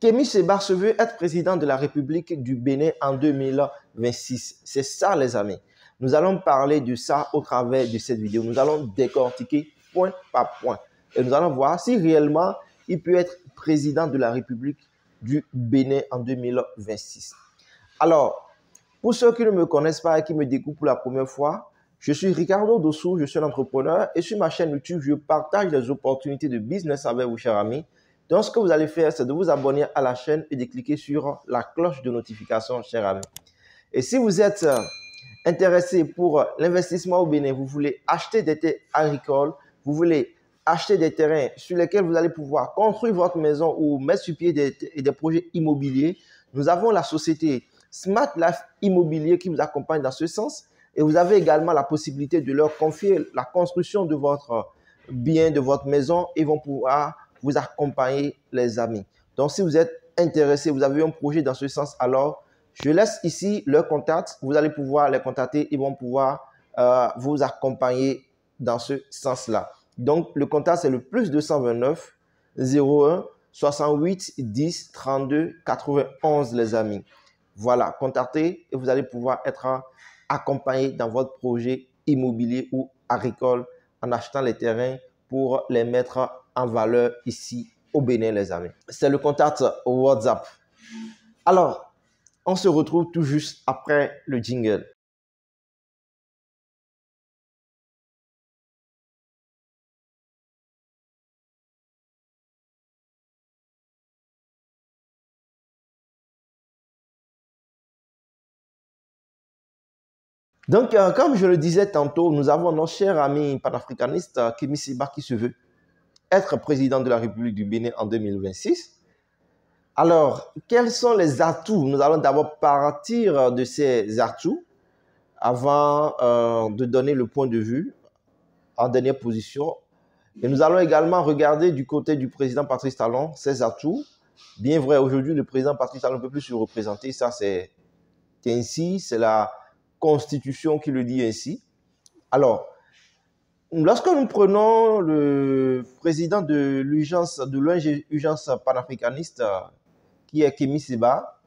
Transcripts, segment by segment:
Kémy Séba se veut être président de la République du Bénin en 2026. C'est ça, les amis. Nous allons parler de ça au travers de cette vidéo. Nous allons décortiquer point par point. Et nous allons voir si réellement il peut être président de la République du Bénin en 2026. Alors, pour ceux qui ne me connaissent pas et qui me découvrent pour la première fois, je suis Ricardo Dossou, je suis un entrepreneur et sur ma chaîne YouTube, je partage des opportunités de business avec vous, chers amis. Donc, ce que vous allez faire, c'est de vous abonner à la chaîne et de cliquer sur la cloche de notification, chers amis. Et si vous êtes intéressé pour l'investissement au Bénin, vous voulez acheter des terres agricoles, vous voulez acheter des terrains sur lesquels vous allez pouvoir construire votre maison ou mettre sur pied des projets immobiliers, nous avons la société Smart Life Immobilier qui vous accompagne dans ce sens. Et vous avez également la possibilité de leur confier la construction de votre bien, de votre maison. Ils vont pouvoir vous accompagner, les amis. Donc, si vous êtes intéressé, vous avez un projet dans ce sens, alors je laisse ici leur contact. Vous allez pouvoir les contacter. Ils vont pouvoir vous accompagner dans ce sens-là. Donc, le contact, c'est le +229 01 68 10 32 91, les amis. Voilà, contactez et vous allez pouvoir être accompagné dans votre projet immobilier ou agricole en achetant les terrains pour les mettre en valeur ici au Bénin, les amis. C'est le contact WhatsApp. Alors, on se retrouve tout juste après le jingle. Donc, comme je le disais tantôt, nous avons notre cher ami panafricaniste Kémy Séba qui se veut être président de la République du Bénin en 2026. Alors, quels sont les atouts? Nous allons d'abord partir de ces atouts avant de donner le point de vue en dernière position. Et nous allons également regarder du côté du président Patrice Talon ses atouts. Bien vrai, aujourd'hui, le président Patrice Talon ne peut plus se représenter. Ça, c'est ainsi. C'est la Constitution qui le dit ainsi. Alors, lorsque nous prenons le président de l'ONG Urgence panafricaniste, qui est Kémy Séba,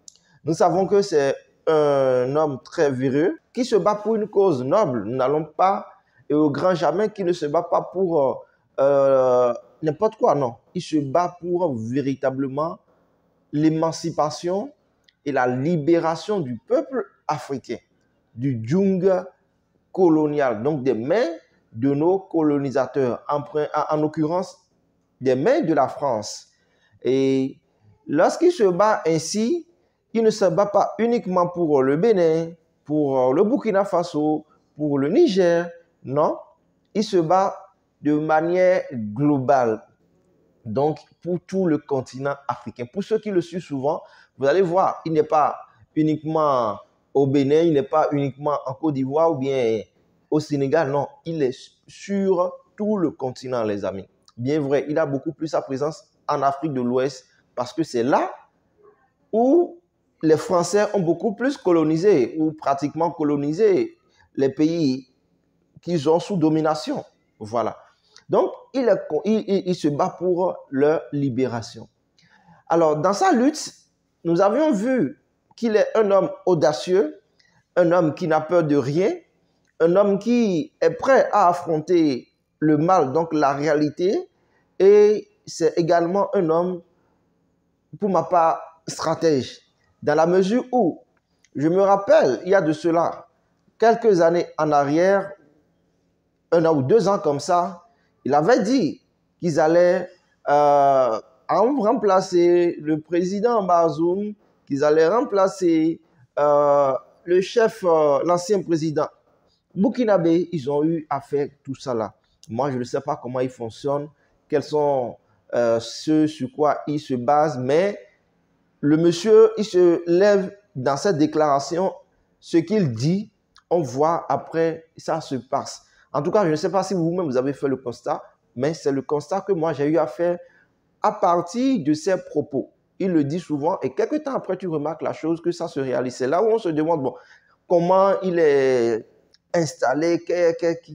nous savons que c'est un homme très véreux qui se bat pour une cause noble. Nous n'allons pas, et au grand jamais, qui ne se bat pas pour n'importe quoi, non. Il se bat pour véritablement l'émancipation et la libération du peuple africain, du djungel colonial, donc des mains de nos colonisateurs, en l'occurrence des mains de la France. Et lorsqu'il se bat ainsi, il ne se bat pas uniquement pour le Bénin, pour le Burkina Faso, pour le Niger, non, il se bat de manière globale, donc pour tout le continent africain. Pour ceux qui le suivent souvent, vous allez voir, il n'est pas uniquement au Bénin, il n'est pas uniquement en Côte d'Ivoire ou bien au Sénégal, non, il est sur tout le continent, les amis. Bien vrai, il a beaucoup plus sa présence en Afrique de l'Ouest parce que c'est là où les Français ont beaucoup plus colonisé ou pratiquement colonisé les pays qu'ils ont sous domination. Voilà. Donc, il se bat pour leur libération. Alors, dans sa lutte, nous avions vu qu'il est un homme audacieux, un homme qui n'a peur de rien, un homme qui est prêt à affronter le mal, donc la réalité, et c'est également un homme, pour ma part, stratège, dans la mesure où, je me rappelle, il y a de cela, quelques années en arrière, 1 an ou 2 ans comme ça, il avait dit qu'ils allaient remplacer le président Bazoum, qu'ils allaient remplacer le chef, l'ancien président burkinabé. Ils ont eu à faire tout ça là. Moi, je ne sais pas comment ils fonctionnent, quels sont ceux sur quoi ils se basent, mais le monsieur, il se lève dans cette déclaration, ce qu'il dit, on voit après, ça se passe. En tout cas, je ne sais pas si vous-même vous avez fait le constat, mais c'est le constat que moi j'ai eu à faire à partir de ses propos. Il le dit souvent et quelques temps après, tu remarques la chose que ça se réalise. C'est là où on se demande, bon, comment il est installé,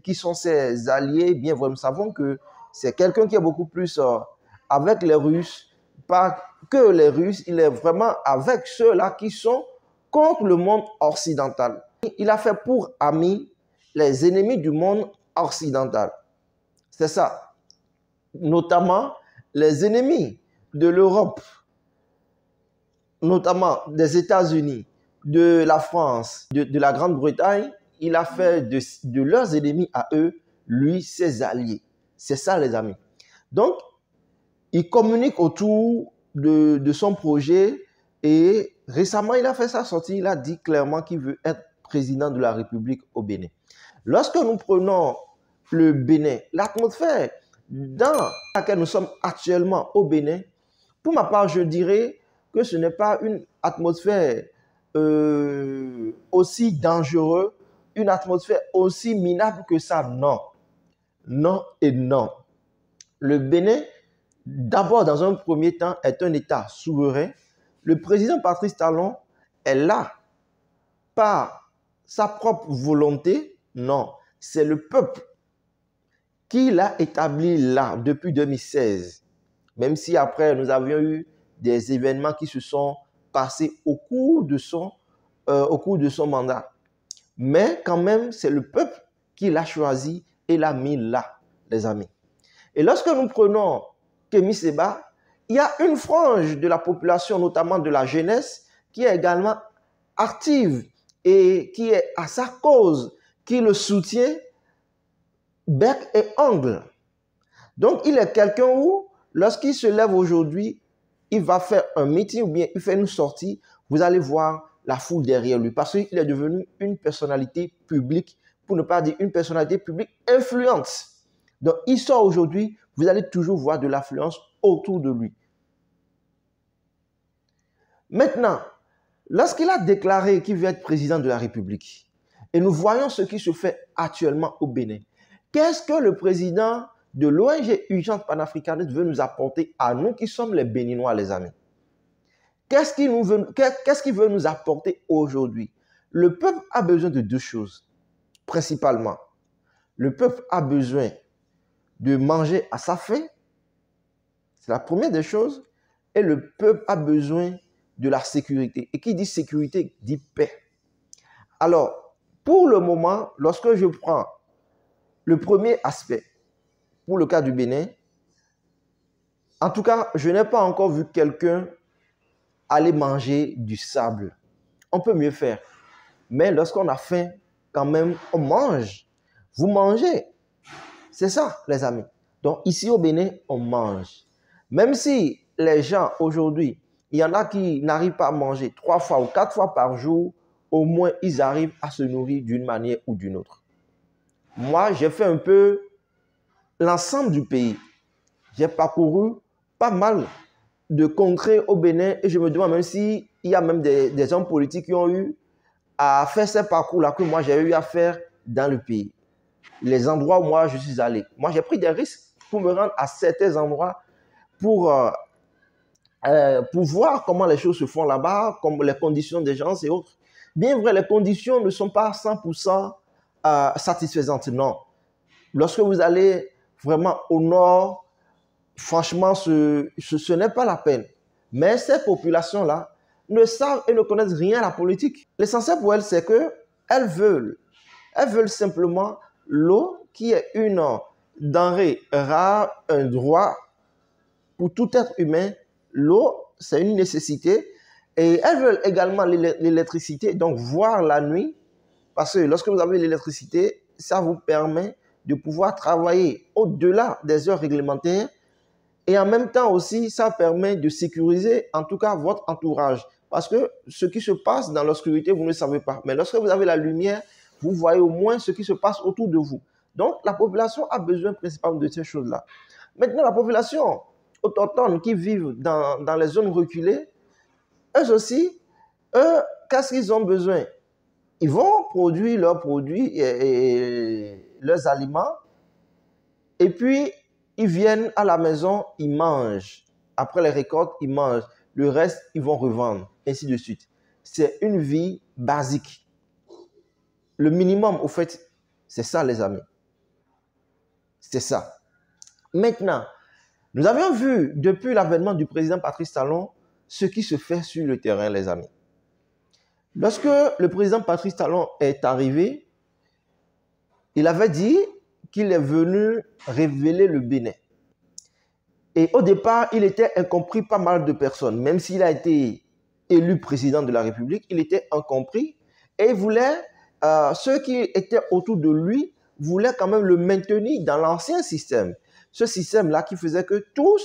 qui sont ses alliés. Bien vrai, nous savons que c'est quelqu'un qui est beaucoup plus avec les Russes pas que les Russes, il est vraiment avec ceux-là qui sont contre le monde occidental. Il a fait pour amis les ennemis du monde occidental. C'est ça. Notamment les ennemis de l'Europe, notamment des États-Unis, de la France, de la Grande-Bretagne. Il a fait de leurs ennemis à eux, lui, ses alliés. C'est ça, les amis. Donc, il communique autour de son projet et récemment, il a fait sa sortie. Il a dit clairement qu'il veut être président de la République au Bénin. Lorsque nous prenons le Bénin, l'atmosphère dans laquelle nous sommes actuellement au Bénin, pour ma part, je dirais que ce n'est pas une atmosphère aussi dangereuse, une atmosphère aussi minable que ça. Non. Non et non. Le Bénin, d'abord, dans un premier temps, est un État souverain. Le président Patrice Talon est là par sa propre volonté. Non, c'est le peuple qui l'a établi là depuis 2016. Même si après, nous avions eu des événements qui se sont passés au cours de son mandat. Mais quand même, c'est le peuple qui l'a choisi et l'a mis là, les amis. Et lorsque nous prenons Kémy Séba, il y a une frange de la population, notamment de la jeunesse, qui est également active et qui est à sa cause, qui le soutient bec et ongle. Donc, il est quelqu'un où, lorsqu'il se lève aujourd'hui, il va faire un meeting ou bien il fait une sortie, vous allez voir la foule derrière lui parce qu'il est devenu une personnalité publique, pour ne pas dire une personnalité publique influente. Donc, il sort aujourd'hui, vous allez toujours voir de l'affluence autour de lui. Maintenant, lorsqu'il a déclaré qu'il veut être président de la République, et nous voyons ce qui se fait actuellement au Bénin, qu'est-ce que le président de l'ONG Urgence Panafricaniste veut nous apporter à nous qui sommes les Béninois, les amis? Qu'est-ce qu'il veut nous apporter aujourd'hui? Le peuple a besoin de deux choses, principalement. Le peuple a besoin de manger à sa faim, c'est la première des choses, et le peuple a besoin de la sécurité. Et qui dit sécurité dit paix. Alors, pour le moment, lorsque je prends le premier aspect, pour le cas du Bénin, en tout cas, je n'ai pas encore vu quelqu'un aller manger du sable. On peut mieux faire. Mais lorsqu'on a faim, quand même, on mange. Vous mangez. C'est ça, les amis. Donc, ici au Bénin, on mange. Même si les gens, aujourd'hui, il y en a qui n'arrivent pas à manger 3 fois ou 4 fois par jour, au moins, ils arrivent à se nourrir d'une manière ou d'une autre. Moi, j'ai fait un peu l'ensemble du pays. J'ai parcouru pas mal de contrées au Bénin et je me demande même s'il y a même des hommes politiques qui ont eu à faire ces parcours-là que moi j'ai eu à faire dans le pays. Les endroits où moi je suis allé. Moi j'ai pris des risques pour me rendre à certains endroits pour voir comment les choses se font là-bas, comme les conditions des gens et autres. Bien vrai, les conditions ne sont pas 100% satisfaisantes, non. Lorsque vous allez vraiment au nord, franchement, ce n'est pas la peine. Mais ces populations-là ne savent et ne connaissent rien à la politique. L'essentiel pour elles, c'est qu'elles veulent simplement l'eau qui est une denrée rare, un droit pour tout être humain. L'eau, c'est une nécessité. Et elles veulent également l'électricité, donc voir la nuit. Parce que lorsque vous avez l'électricité, ça vous permet de pouvoir travailler au-delà des heures réglementaires. Et en même temps aussi, ça permet de sécuriser en tout cas votre entourage. Parce que ce qui se passe dans l'obscurité, vous ne savez pas. Mais lorsque vous avez la lumière, vous voyez au moins ce qui se passe autour de vous. Donc, la population a besoin principalement de ces choses-là. Maintenant, la population autochtone qui vit dans les zones reculées, eux aussi, qu'est-ce qu'ils ont besoin? Ils vont produire leurs produits et leurs aliments. Et puis, ils viennent à la maison, ils mangent. Après les récoltes, ils mangent. Le reste, ils vont revendre, ainsi de suite. C'est une vie basique. Le minimum, au fait, c'est ça, les amis. C'est ça. Maintenant, Nous avions vu, depuis l'avènement du président Patrice Talon, ce qui se fait sur le terrain, les amis. Lorsque le président Patrice Talon est arrivé, il avait dit qu'il est venu révéler le Bénin. Et au départ, il était incompris pas mal de personnes. Même s'il a été élu président de la République, il était incompris. Et il voulait, ceux qui étaient autour de lui voulaient quand même le maintenir dans l'ancien système. Ce système-là qui faisait que tout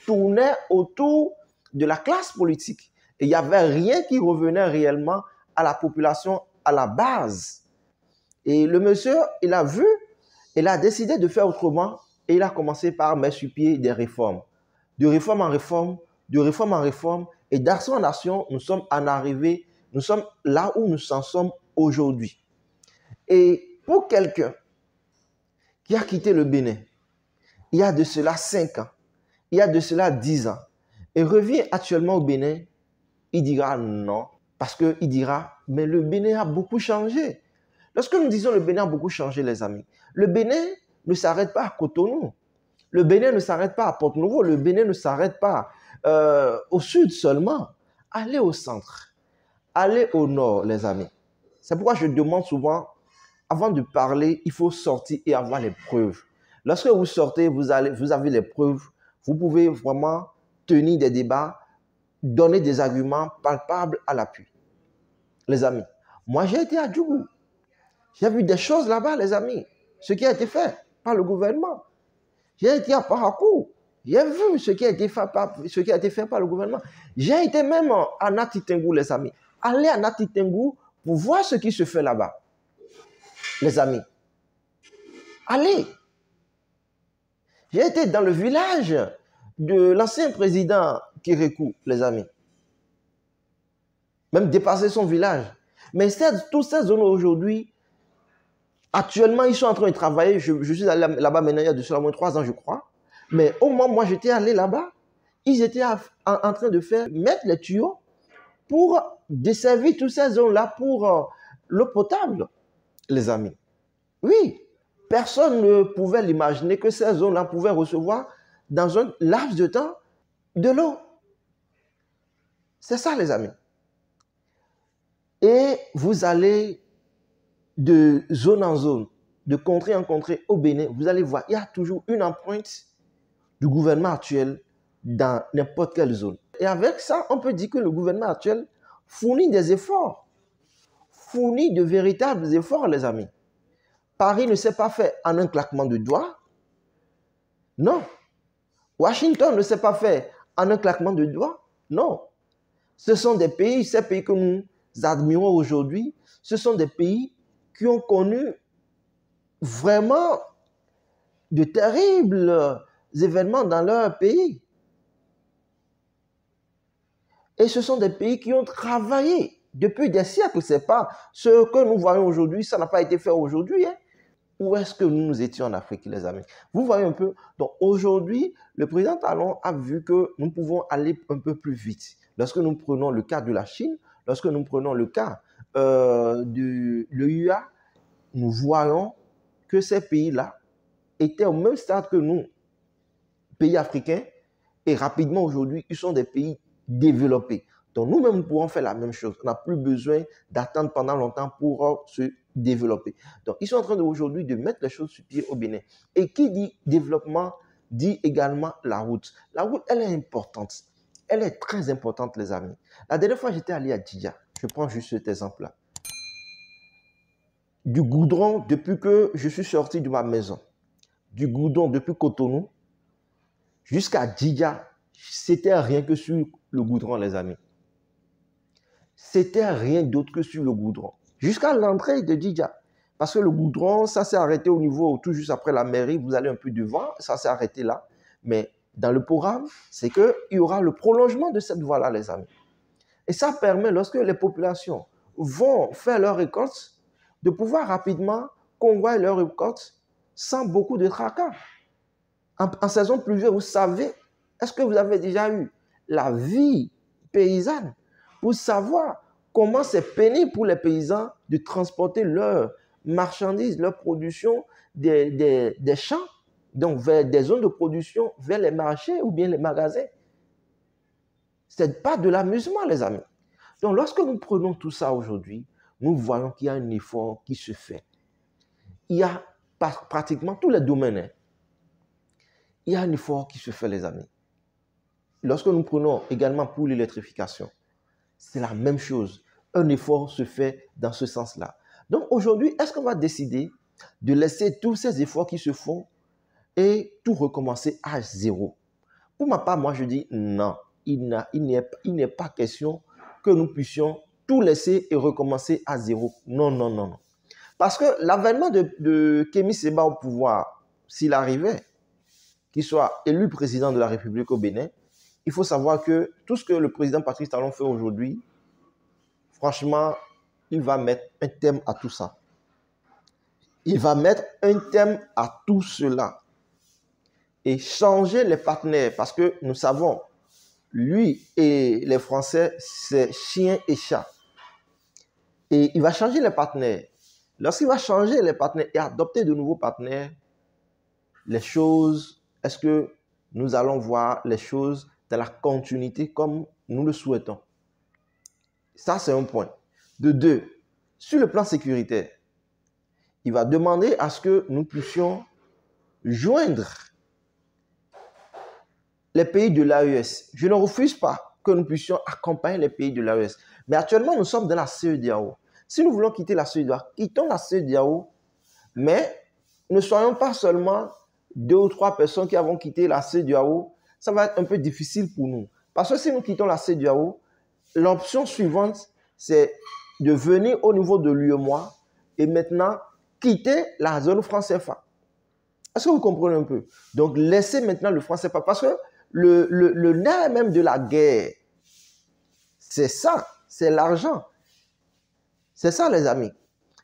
tournait autour de la classe politique. Et il n'y avait rien qui revenait réellement à la population, à la base. Et le monsieur, il a vu, il a décidé de faire autrement et il a commencé par mettre sur pied des réformes. De réforme en réforme, de réforme en réforme, et d'action en action, nous sommes en arrivée, nous sommes là où nous en sommes aujourd'hui. Et pour quelqu'un qui a quitté le Bénin, il y a de cela 5 ans, il y a de cela 10 ans, et revient actuellement au Bénin, il dira non, parce qu'il dira, mais le Bénin a beaucoup changé. Lorsque nous disons le Bénin a beaucoup changé, les amis, le Bénin ne s'arrête pas à Cotonou, le Bénin ne s'arrête pas à Porto-Novo, le Bénin ne s'arrête pas au sud seulement. Allez au centre, allez au nord, les amis. C'est pourquoi je demande souvent, avant de parler, il faut sortir et avoir les preuves. Lorsque vous sortez, vous avez les preuves, vous pouvez vraiment tenir des débats, donner des arguments palpables à l'appui. Les amis, moi j'ai été à Djougou. J'ai vu des choses là-bas, les amis. Ce qui a été fait par le gouvernement. J'ai été à Parakou. J'ai vu ce qui a été fait par le gouvernement. J'ai été même à Nati Tengou, les amis. Allez à Nati Tengou pour voir ce qui se fait là-bas. Les amis. Allez. J'ai été dans le village de l'ancien président Kérékou, les amis. Même dépasser son village. Mais toutes ces zones aujourd'hui, actuellement, ils sont en train de travailler. Je suis allé là-bas maintenant, il y a de cela moins 3 ans, je crois. Mais au moment où moi j'étais allé là-bas, ils étaient en train de mettre les tuyaux pour desservir toutes ces zones-là pour l'eau potable, les amis. Oui, personne ne pouvait l'imaginer que ces zones-là pouvaient recevoir dans un laps de temps de l'eau. C'est ça, les amis. Et vous allez de zone en zone, de contrée en contrée au Bénin, vous allez voir, il y a toujours une empreinte du gouvernement actuel dans n'importe quelle zone. Et avec ça, on peut dire que le gouvernement actuel fournit des efforts, fournit de véritables efforts, les amis. Paris ne s'est pas fait en un claquement de doigts. Non. Washington ne s'est pas fait en un claquement de doigts. Non. Ce sont des pays, ces pays que nous admirons aujourd'hui, ce sont des pays qui ont connu vraiment de terribles événements dans leur pays. Et ce sont des pays qui ont travaillé depuis des siècles. Ce n'est pas ce que nous voyons aujourd'hui, ça n'a pas été fait aujourd'hui. Hein. Où est-ce que nous étions en Afrique, les amis? Vous voyez un peu. Donc aujourd'hui, le président Talon a vu que nous pouvons aller un peu plus vite. Lorsque nous prenons le cas de la Chine, lorsque nous prenons le cas de l'EUA, nous voyons que ces pays-là étaient au même stade que nous, pays africains, et rapidement aujourd'hui, ils sont des pays développés. Donc nous-mêmes, nous pourrons faire la même chose. On n'a plus besoin d'attendre pendant longtemps pour se développer. Donc ils sont en train aujourd'hui de mettre les choses sur pied au Bénin. Et qui dit développement, dit également la route. La route, elle est importante. Elle est très importante, les amis. La dernière fois, j'étais allé à Djidja. Je prends juste cet exemple-là. Du goudron depuis que je suis sorti de ma maison. Du goudron depuis Cotonou jusqu'à Djidja, c'était rien que sur le goudron, les amis. C'était rien d'autre que sur le goudron. Jusqu'à l'entrée de Djidja. Parce que le goudron, ça s'est arrêté au niveau, tout juste après la mairie, vous allez un peu devant, ça s'est arrêté là. Mais dans le programme, c'est qu'il y aura le prolongement de cette voie-là, les amis. Et ça permet, lorsque les populations vont faire leur récolte, de pouvoir rapidement convoyer leur récolte sans beaucoup de tracas. En saison pluvieuse, vous savez, est-ce que vous avez déjà eu la vie paysanne pour savoir comment c'est pénible pour les paysans de transporter leurs marchandises, leur production des champs Donc, vers des zones de production, vers les marchés ou bien les magasins. Ce n'est pas de l'amusement, les amis. Donc, lorsque nous prenons tout ça aujourd'hui, nous voyons qu'il y a un effort qui se fait. Il y a pratiquement tous les domaines. Hein. Il y a un effort qui se fait, les amis. Lorsque nous prenons également pour l'électrification, c'est la même chose. Un effort se fait dans ce sens-là. Donc aujourd'hui, est-ce qu'on va décider de laisser tous ces efforts qui se font et tout recommencer à zéro? Pour ma part, moi je dis non. Il n'est pas question que nous puissions tout laisser et recommencer à zéro. Non, non, non, non. Parce que l'avènement de Kémy Séba au pouvoir, s'il arrivait, qu'il soit élu président de la République au Bénin, il faut savoir que tout ce que le président Patrice Talon fait aujourd'hui, franchement, il va mettre un terme à tout ça. Il va mettre un terme à tout cela. Et changer les partenaires, parce que nous savons, lui et les Français, c'est chien et chat. Et il va changer les partenaires. Lorsqu'il va changer les partenaires et adopter de nouveaux partenaires, les choses, est-ce que nous allons voir les choses dans la continuité comme nous le souhaitons? Ça, c'est un point. De deux, sur le plan sécuritaire, il va demander à ce que nous puissions joindre les pays de l'AES. Je ne refuse pas que nous puissions accompagner les pays de l'AES. Mais actuellement, nous sommes dans la CEDEAO. Si nous voulons quitter la CEDEAO, quittons la CEDEAO, mais ne soyons pas seulement 2 ou 3 personnes qui avons quitté la CEDEAO. Ça va être un peu difficile pour nous. Parce que si nous quittons la CEDEAO, l'option suivante, c'est de venir au niveau de l'UEMOA et maintenant quitter la zone franc CFA. Est-ce que vous comprenez un peu? Donc, laissez maintenant le franc CFA. Parce que le nerf même de la guerre, c'est ça, c'est l'argent. C'est ça, les amis.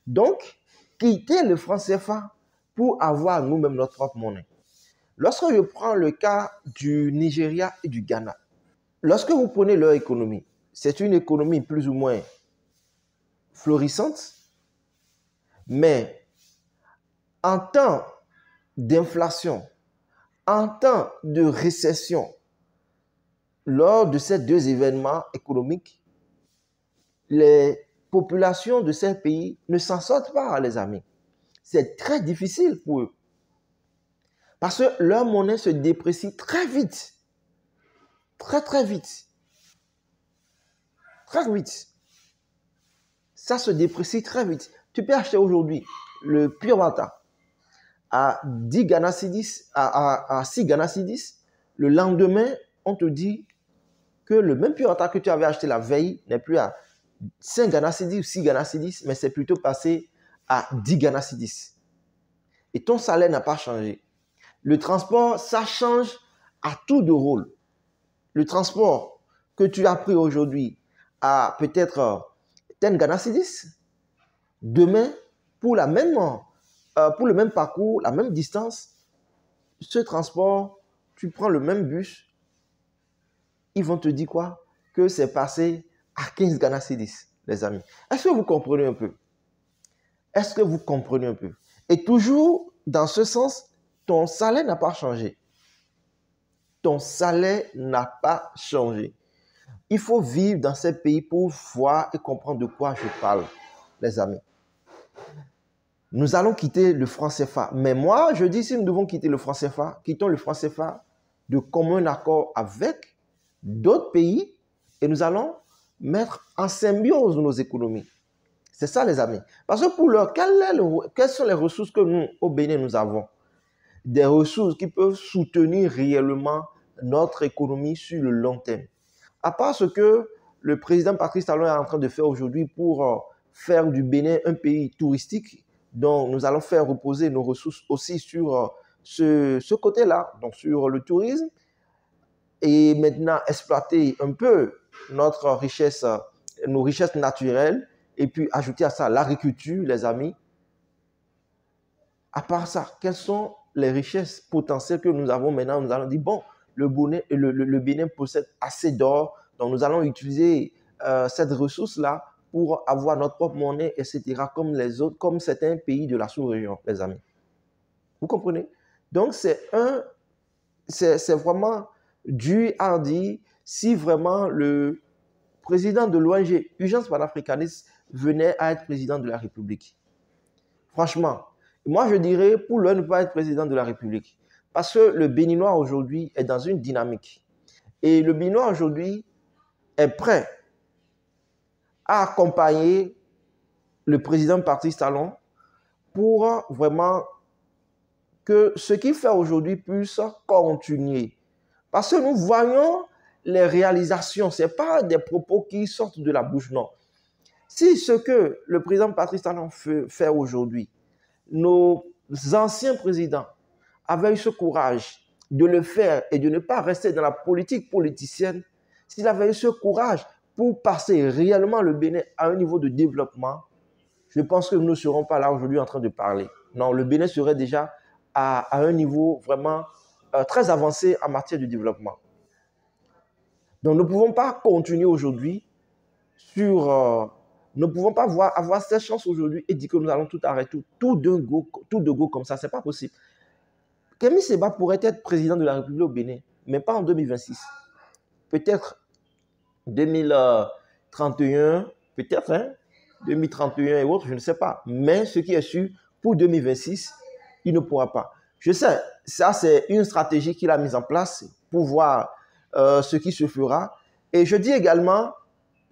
Donc, quitter le franc CFA pour avoir nous-mêmes notre propre monnaie. Lorsque je prends le cas du Nigeria et du Ghana, lorsque vous prenez leur économie, c'est une économie plus ou moins florissante, mais en temps d'inflation, en temps de récession, lors de ces deux événements économiques, les populations de ces pays ne s'en sortent pas, les amis. C'est très difficile pour eux. Parce que leur monnaie se déprécie très vite. Très, très vite. Très vite. Ça se déprécie très vite. Tu peux acheter aujourd'hui le Pure Water à 10 Ghana Cedis, à 6 Ghana Cedis. Le lendemain, on te dit que le même Pure Water que tu avais acheté la veille n'est plus à 5 Ghana Cedis ou 6 Ghana Cedis, mais c'est plutôt passé à 10 Ghana Cedis. Et ton salaire n'a pas changé. Le transport, ça change à tout de rôle. Le transport que tu as pris aujourd'hui à peut-être 10 Ghana Cedis, demain, pour le même parcours, la même distance, ce transport, tu prends le même bus, ils vont te dire quoi? Que c'est passé à 15 Ghana Cedis, les amis. Est-ce que vous comprenez un peu? Est-ce que vous comprenez un peu? Et toujours dans ce sens, ton salaire n'a pas changé. Ton salaire n'a pas changé. Il faut vivre dans ces pays pour voir et comprendre de quoi je parle, les amis. Nous allons quitter le franc CFA. Mais moi, je dis, si nous devons quitter le franc CFA, quittons le franc CFA de commun accord avec d'autres pays et nous allons mettre en symbiose nos économies. C'est ça, les amis. Parce que pour l'heure, quelles sont les ressources que nous, au Bénin, nous avons? Des ressources qui peuvent soutenir réellement notre économie sur le long terme. À part ce que le président Patrice Talon est en train de faire aujourd'hui pour faire du Bénin un pays touristique, dont nous allons faire reposer nos ressources aussi sur ce côté-là, donc sur le tourisme, et maintenant exploiter un peu notre richesse, nos richesses naturelles, et puis ajouter à ça l'agriculture, les amis. À part ça, quelles sont les richesses potentielles que nous avons maintenant? Nous allons dire, bon, le Bénin possède assez d'or, donc nous allons utiliser cette ressource-là pour avoir notre propre monnaie, etc., comme les autres, comme certains pays de la sous-région, les amis. Vous comprenez? Donc, c'est vraiment dur à dire si vraiment le président de l'ONG Urgence panafricaniste venait à être président de la République. Franchement, moi je dirais pour lui ne pas être président de la République. Parce que le Béninois aujourd'hui est dans une dynamique. Et le Béninois aujourd'hui est prêt à accompagner le président Patrice Talon pour vraiment que ce qu'il fait aujourd'hui puisse continuer. Parce que nous voyons les réalisations, ce n'est pas des propos qui sortent de la bouche, non. Si ce que le président Patrice Talon fait aujourd'hui, nos anciens présidents avaient eu ce courage de le faire et de ne pas rester dans la politique politicienne, s'il avait eu ce courage pour passer réellement le Bénin à un niveau de développement, je pense que nous ne serons pas là aujourd'hui en train de parler. Non, le Bénin serait déjà à un niveau vraiment très avancé en matière de développement. Donc, nous ne pouvons pas continuer aujourd'hui sur... nous ne pouvons pas avoir cette chance aujourd'hui et dire que nous allons tout arrêter, tout de go comme ça. Ce n'est pas possible. Kémy Séba pourrait être président de la République au Bénin, mais pas en 2026. Peut-être 2031, peut-être, hein, 2031 et autres, je ne sais pas. Mais ce qui est sûr, pour 2026, il ne pourra pas. Je sais, ça c'est une stratégie qu'il a mise en place pour voir ce qui se fera. Et je dis également,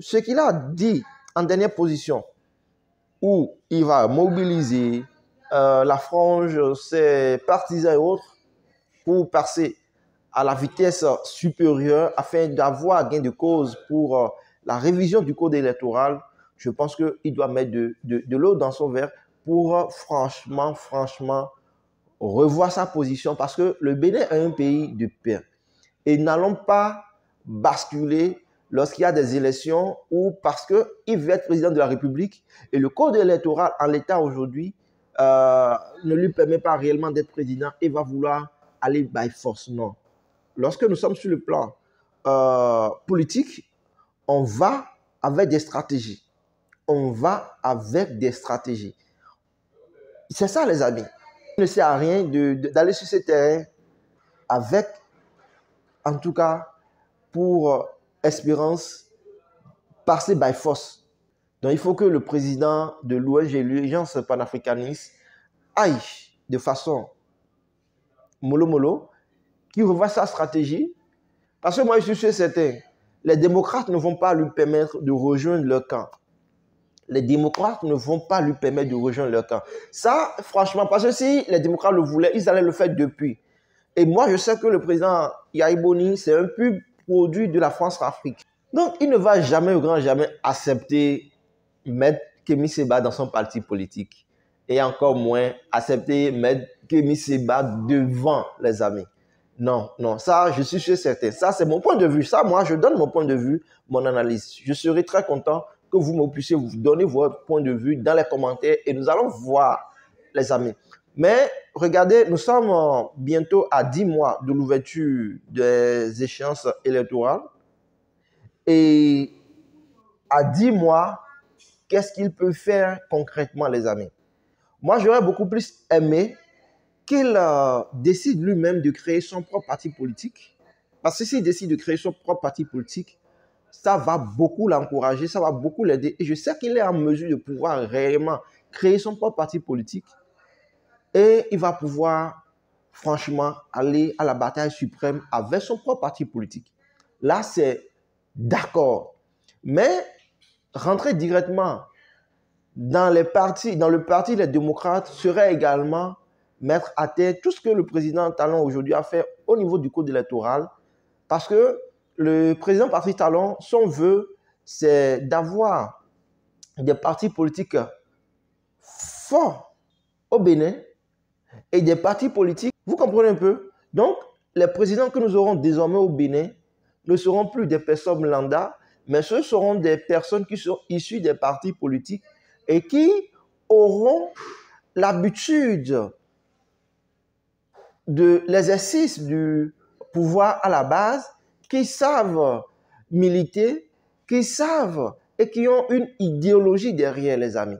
ce qu'il a dit en dernière position, où il va mobiliser la frange, ses partisans et autres, pour passer à la vitesse supérieure afin d'avoir gain de cause pour la révision du code électoral. Je pense qu'il doit mettre de l'eau dans son verre pour franchement, revoir sa position parce que le Bénin est un pays de paix. Et n'allons pas basculer lorsqu'il y a des élections ou parce qu'il veut être président de la République et le code électoral en l'état aujourd'hui ne lui permet pas réellement d'être président et va vouloir aller by force. Non. Lorsque nous sommes sur le plan politique, on va avec des stratégies. C'est ça, les amis. Il ne sert à rien d'aller sur ce terrain avec, en tout cas, pour espérance, passer by force. Donc, il faut que le président de l'ONG, l'Urgence panafricaniste, aille de façon mollo, qui revoit sa stratégie. Parce que moi, je suis sûr certain, les démocrates ne vont pas lui permettre de rejoindre leur camp. Les démocrates ne vont pas lui permettre de rejoindre leur camp. Ça, franchement, parce que si les démocrates le voulaient, ils allaient le faire depuis. Et moi, je sais que le président Yahya Boni, c'est un pur produit de la France-Afrique. Donc, il ne va jamais, au grand jamais, accepter mettre Kémy Séba dans son parti politique. Et encore moins accepter mettre Kémy Séba devant les amis. Non, ça, je suis sûr certain. Ça, c'est mon point de vue. Ça, moi, je donne mon point de vue, mon analyse. Je serai très content que vous puissiez vous donner votre point de vue dans les commentaires et nous allons voir, les amis. Mais regardez, nous sommes bientôt à 10 mois de l'ouverture des échéances électorales. Et à 10 mois, qu'est-ce qu'il peut faire concrètement, les amis? Moi, j'aurais beaucoup plus aimé qu'il décide lui-même de créer son propre parti politique. Parce que s'il décide de créer son propre parti politique, ça va beaucoup l'encourager, ça va beaucoup l'aider. Et je sais qu'il est en mesure de pouvoir réellement créer son propre parti politique. Et il va pouvoir, franchement, aller à la bataille suprême avec son propre parti politique. Là, c'est d'accord. Mais rentrer directement dans le parti des démocrates serait également mettre à terre tout ce que le président Talon aujourd'hui a fait au niveau du code électoral. Parce que le président Patrice Talon, son vœu, c'est d'avoir des partis politiques forts au Bénin et des partis politiques, vous comprenez un peu? Donc, les présidents que nous aurons désormais au Bénin ne seront plus des personnes lambda, mais ce seront des personnes qui sont issues des partis politiques et qui auront l'habitude de l'exercice du pouvoir à la base, qui savent militer, qui savent et qui ont une idéologie derrière, les amis.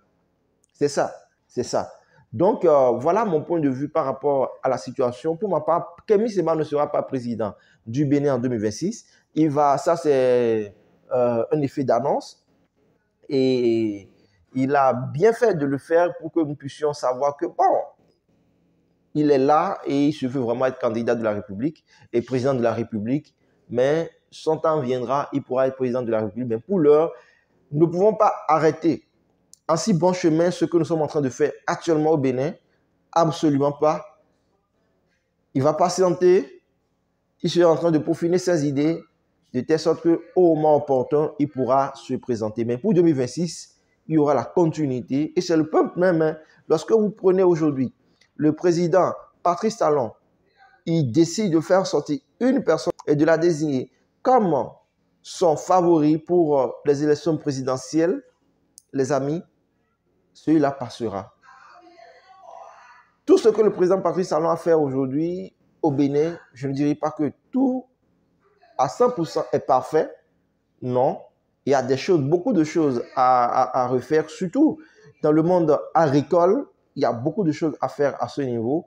C'est ça, c'est ça. Donc, voilà mon point de vue par rapport à la situation. Pour ma part, Kémy Séba ne sera pas président du Bénin en 2026. Ça c'est un effet d'annonce. Et il a bien fait de le faire pour que nous puissions savoir que, bon, il est là et il se veut vraiment être candidat de la République et président de la République. Mais son temps viendra, il pourra être président de la République. Mais pour l'heure, nous ne pouvons pas arrêter en si bon chemin ce que nous sommes en train de faire actuellement au Bénin. Absolument pas. Il va patienter. Il sera en train de peaufiner ses idées de telle sorte qu'au moment opportun, il pourra se présenter. Mais pour 2026, il y aura la continuité. Et c'est le peuple même. Hein. Lorsque vous prenez aujourd'hui le président Patrice Talon, il décide de faire sortir une personne et de la désigner comme son favori pour les élections présidentielles, les amis, celui-là passera. Tout ce que le président Patrice Talon a fait aujourd'hui au Bénin, je ne dirais pas que tout à 100% est parfait. Non, il y a des choses, beaucoup de choses à refaire, surtout dans le monde agricole. Il y a beaucoup de choses à faire à ce niveau.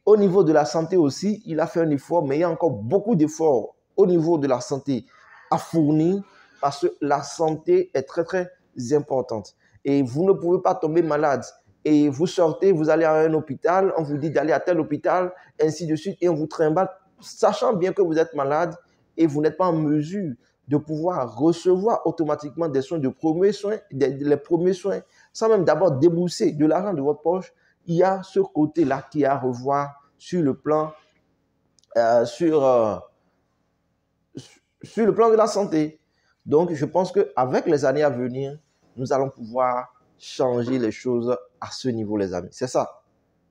Au niveau de la santé aussi, il a fait un effort, mais il y a encore beaucoup d'efforts au niveau de la santé à fournir parce que la santé est très, très importante. Et vous ne pouvez pas tomber malade. Et vous sortez, vous allez à un hôpital, on vous dit d'aller à tel hôpital, ainsi de suite, et on vous trimballe, sachant bien que vous êtes malade et vous n'êtes pas en mesure de pouvoir recevoir automatiquement des soins de premiers soins, les premiers soins, sans même d'abord débourser de l'argent de votre poche. Il y a ce côté-là qui est à revoir sur le plan, sur le plan de la santé. Donc, je pense qu'avec les années à venir, nous allons pouvoir changer les choses à ce niveau, les amis. C'est ça.